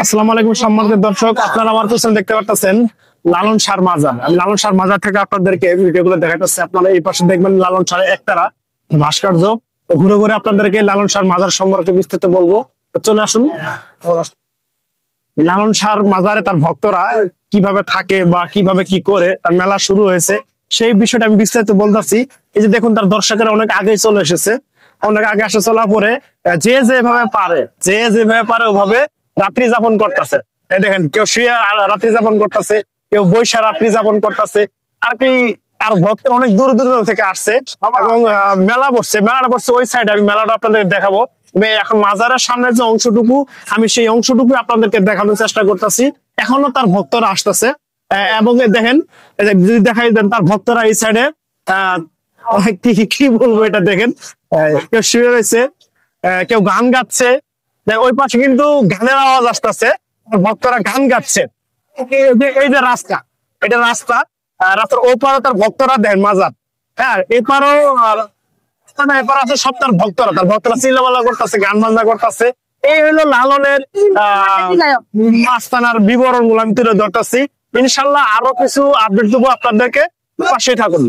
আসসালামু আলাইকুম সম্মানিত দর্শক, আপনারা আমার পিছনে দেখতে পাচ্ছেন লালন শাহ মাজার। আমি লালন শাহ মাজার থেকে আপনাদেরকে ভিডিওগুলো দেখাচ্ছি। আপনারা এই পাশে দেখবেন লালন শাহ একতারা ভাস্কর্য। ঘুরে ঘুরে আপনাদেরকে লালন শাহ মাজার সম্পর্কে বিস্তারিত বলবো। চলে আসুন। লালন শাহ মাজারে তার ভক্তরা কিভাবে থাকে বা কিভাবে কি করে তার মেলা শুরু হয়েছে সেই বিষয়টা আমি বিস্তারিত বলতেছি। এই যে দেখুন, তার দর্শকেরা অনেক আগেই চলে এসেছে। অনেক আগে আসে চলার পরে যে যেভাবে পারে ওভাবে রাত্রি যাপন করতেছে। এই দেখেন, কেউ শুয়ে রাত্রি যাপন করতেছে, কেউ বৈশা রাত্রি যাপন করতেছে। আর কি, আর ভক্ত অনেক দূর দূর থেকে আসছে এবং মেলাটা বসছে ওই সাইডে। আমি মেলাটা আপনাদের দেখাবো। এখন মাজারের সামনে যে অংশটুকু, আমি সেই অংশটুকু আপনাদেরকে দেখানোর চেষ্টা করতেছি। এখনো তার ভক্তরা আসতেছে এবং দেখেন, যদি দেখাই দেন তার ভক্তরা এই সাইডে কি বলবো, এটা দেখেন, কেউ শুয়ে রয়েছে, কেউ গান গাচ্ছে। ওই পাশে কিন্তু গানের আওয়াজ আসতেছে, ভক্তরা গান গাচ্ছে। এই যে রাস্তা, এটা রাস্তার ওপারে তার ভক্তরা দেন মাজার। হ্যাঁ, এপারও এপার আছে সব তার ভক্তরা চিল্লাপাল্লা করতেছে, গান বাজনা করতেছে। এই হলো লালনের আস্তানার বিবরণ গুলো আমি তুলে ধরতেছি। ইনশাল্লাহ আরো কিছু আপডেট দেবো আপনাদেরকে, পাশে থাকুন।